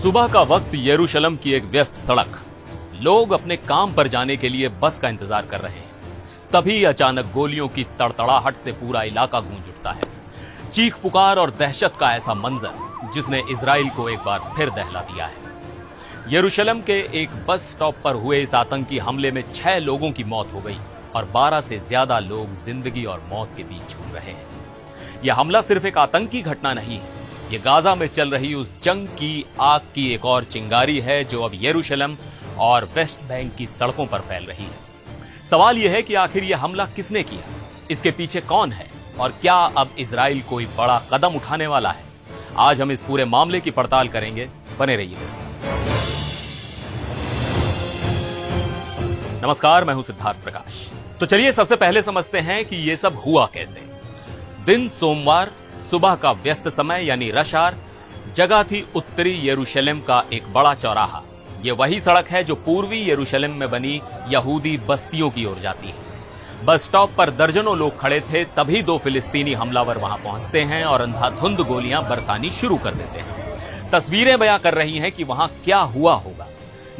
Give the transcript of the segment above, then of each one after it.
सुबह का वक्त यरूशलेम की एक व्यस्त सड़क। लोग अपने काम पर जाने के लिए बस का इंतजार कर रहे हैं। तभी अचानक गोलियों की तड़तड़ाहट से पूरा इलाका गूंज उठता है। चीख पुकार और दहशत का ऐसा मंजर जिसने इजराइल को एक बार फिर दहला दिया है। यरूशलेम के एक बस स्टॉप पर हुए इस आतंकी हमले में 6 लोगों की मौत हो गई और 12 से ज्यादा लोग जिंदगी और मौत के बीच झूल रहे हैं। यह हमला सिर्फ एक आतंकी घटना नहीं है, ये गाजा में चल रही उस जंग की आग की एक और चिंगारी है जो अब यरूशलेम और वेस्ट बैंक की सड़कों पर फैल रही है। सवाल यह है कि आखिर यह हमला किसने किया, इसके पीछे कौन है और क्या अब इजराइल कोई बड़ा कदम उठाने वाला है। आज हम इस पूरे मामले की पड़ताल करेंगे। बने रहिए मेरे साथ। नमस्कार, मैं हूं सिद्धार्थ प्रकाश। तो चलिए सबसे पहले समझते हैं कि यह सब हुआ कैसे। दिन सोमवार, सुबह का व्यस्त समय यानी रश आवर। जगह थी उत्तरी यरूशलेम का एक बड़ा चौराहा। यह वही सड़क है जो पूर्वी यरूशलेम में बनी यहूदी बस्तियों की ओर जाती है। बस स्टॉप पर दर्जनों लोग खड़े थे, तभी 2 फिलिस्तीनी हमलावर वहां पहुंचते हैं और अंधाधुंध गोलियां बरसानी शुरू कर देते हैं। तस्वीरें बयां कर रही हैं कि वहां क्या हुआ होगा।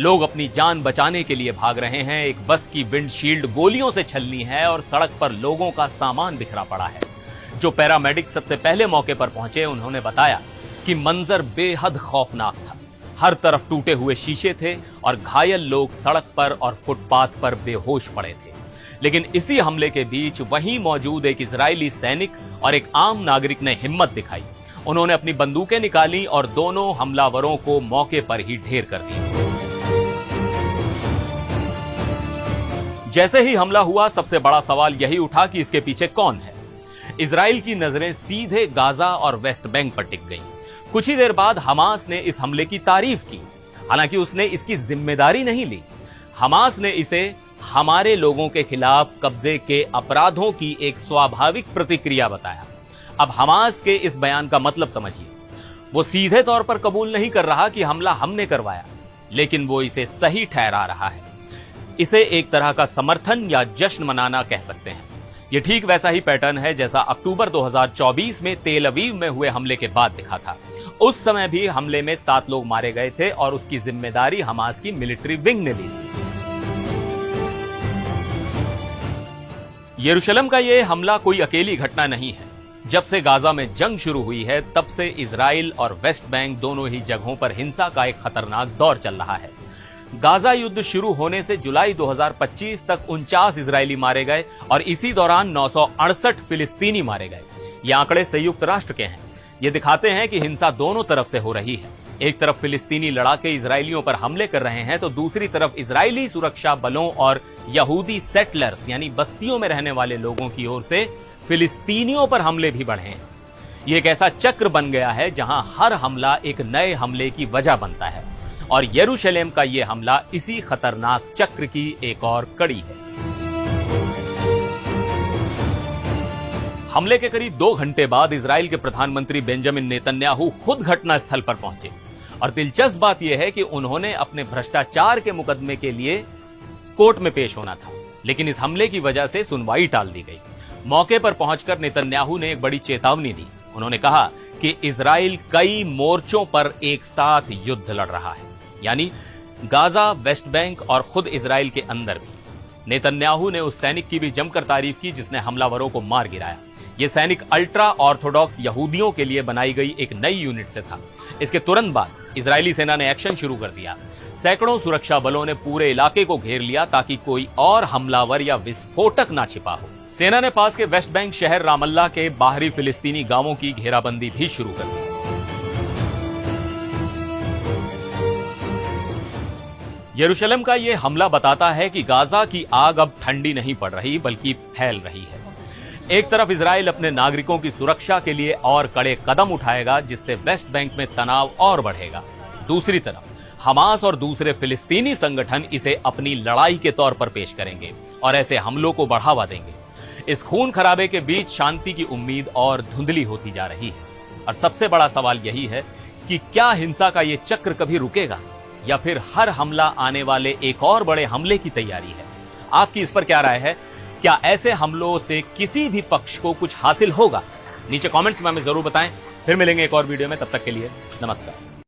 लोग अपनी जान बचाने के लिए भाग रहे हैं। एक बस की विंडशील्ड गोलियों से छलनी है और सड़क पर लोगों का सामान बिखरा पड़ा है। जो पैरामेडिक सबसे पहले मौके पर पहुंचे, उन्होंने बताया कि मंजर बेहद खौफनाक था। हर तरफ टूटे हुए शीशे थे और घायल लोग सड़क पर और फुटपाथ पर बेहोश पड़े थे। लेकिन इसी हमले के बीच वहीं मौजूद एक इजरायली सैनिक और एक आम नागरिक ने हिम्मत दिखाई। उन्होंने अपनी बंदूकें निकाली और दोनों हमलावरों को मौके पर ही ढेर कर दिया। जैसे ही हमला हुआ, सबसे बड़ा सवाल यही उठा कि इसके पीछे कौन है। इजराइल की नजरें सीधे गाजा और वेस्ट बैंक पर टिक गईं। कुछ ही देर बाद हमास ने इस हमले की तारीफ की। हालांकि उसने इसकी जिम्मेदारी नहीं ली। हमास ने इसे हमारे लोगों के खिलाफ कब्जे के अपराधों की एक स्वाभाविक प्रतिक्रिया बताया। अब हमास के इस बयान का मतलब समझिए। वो सीधे तौर पर कबूल नहीं कर रहा कि हमला हमने करवाया, लेकिन वो इसे सही ठहरा रहा है। इसे एक तरह का समर्थन या जश्न मनाना कह सकते हैं। यह ठीक वैसा ही पैटर्न है जैसा अक्टूबर 2024 में तेल अवीव में हुए हमले के बाद दिखा था। उस समय भी हमले में 7 लोग मारे गए थे और उसकी जिम्मेदारी हमास की मिलिट्री विंग ने ली थी। यरूशलेम का यह हमला कोई अकेली घटना नहीं है। जब से गाजा में जंग शुरू हुई है, तब से इजराइल और वेस्ट बैंक दोनों ही जगहों पर हिंसा का एक खतरनाक दौर चल रहा है। गाजा युद्ध शुरू होने से जुलाई 2025 तक 49 इजरायली मारे गए और इसी दौरान 968 फिलिस्तीनी मारे गए। ये आंकड़े संयुक्त राष्ट्र के हैं। ये दिखाते हैं कि हिंसा दोनों तरफ से हो रही है। एक तरफ फिलिस्तीनी लड़ाके इजरायलियों पर हमले कर रहे हैं, तो दूसरी तरफ इजरायली सुरक्षा बलों और यहूदी सेटलर्स यानी बस्तियों में रहने वाले लोगों की ओर से फिलिस्तीनियों पर हमले भी बढ़े हैं। ये एक ऐसा चक्र बन गया है जहां हर हमला एक नए हमले की वजह बनता है और यरूशलेम का यह हमला इसी खतरनाक चक्र की एक और कड़ी है। हमले के करीब 2 घंटे बाद इजराइल के प्रधानमंत्री बेंजामिन नेतन्याहू खुद घटनास्थल पर पहुंचे और दिलचस्प बात यह है कि उन्होंने अपने भ्रष्टाचार के मुकदमे के लिए कोर्ट में पेश होना था, लेकिन इस हमले की वजह से सुनवाई टाल दी गई। मौके पर पहुंचकर नेतन्याहू ने एक बड़ी चेतावनी दी। उन्होंने कहा कि इजराइल कई मोर्चों पर एक साथ युद्ध लड़ रहा है, यानी गाजा, वेस्ट बैंक और खुद इजराइल के अंदर भी। नेतन्याहू ने उस सैनिक की भी जमकर तारीफ की जिसने हमलावरों को मार गिराया। यह सैनिक अल्ट्रा ऑर्थोडॉक्स यहूदियों के लिए बनाई गई एक नई यूनिट से था। इसके तुरंत बाद इजरायली सेना ने एक्शन शुरू कर दिया। सैकड़ों सुरक्षा बलों ने पूरे इलाके को घेर लिया ताकि कोई और हमलावर या विस्फोटक ना छिपा हो। सेना ने पास के वेस्ट बैंक शहर रामल्ला के बाहरी फिलिस्तीनी गांवों की घेराबंदी भी शुरू कर दी। यरूशलेम का यह हमला बताता है कि गाजा की आग अब ठंडी नहीं पड़ रही बल्कि फैल रही है। एक तरफ इजराइल अपने नागरिकों की सुरक्षा के लिए और कड़े कदम उठाएगा जिससे वेस्ट बैंक में तनाव और बढ़ेगा। दूसरी तरफ हमास और दूसरे फिलिस्तीनी संगठन इसे अपनी लड़ाई के तौर पर पेश करेंगे और ऐसे हमलों को बढ़ावा देंगे। इस खून खराबे के बीच शांति की उम्मीद और धुंधली होती जा रही है और सबसे बड़ा सवाल यही है कि क्या हिंसा का यह चक्र कभी रुकेगा या फिर हर हमला आने वाले एक और बड़े हमले की तैयारी है। आपकी इस पर क्या राय है? क्या ऐसे हमलों से किसी भी पक्ष को कुछ हासिल होगा? नीचे कमेंट्स में हमें जरूर बताएं। फिर मिलेंगे एक और वीडियो में, तब तक के लिए नमस्कार।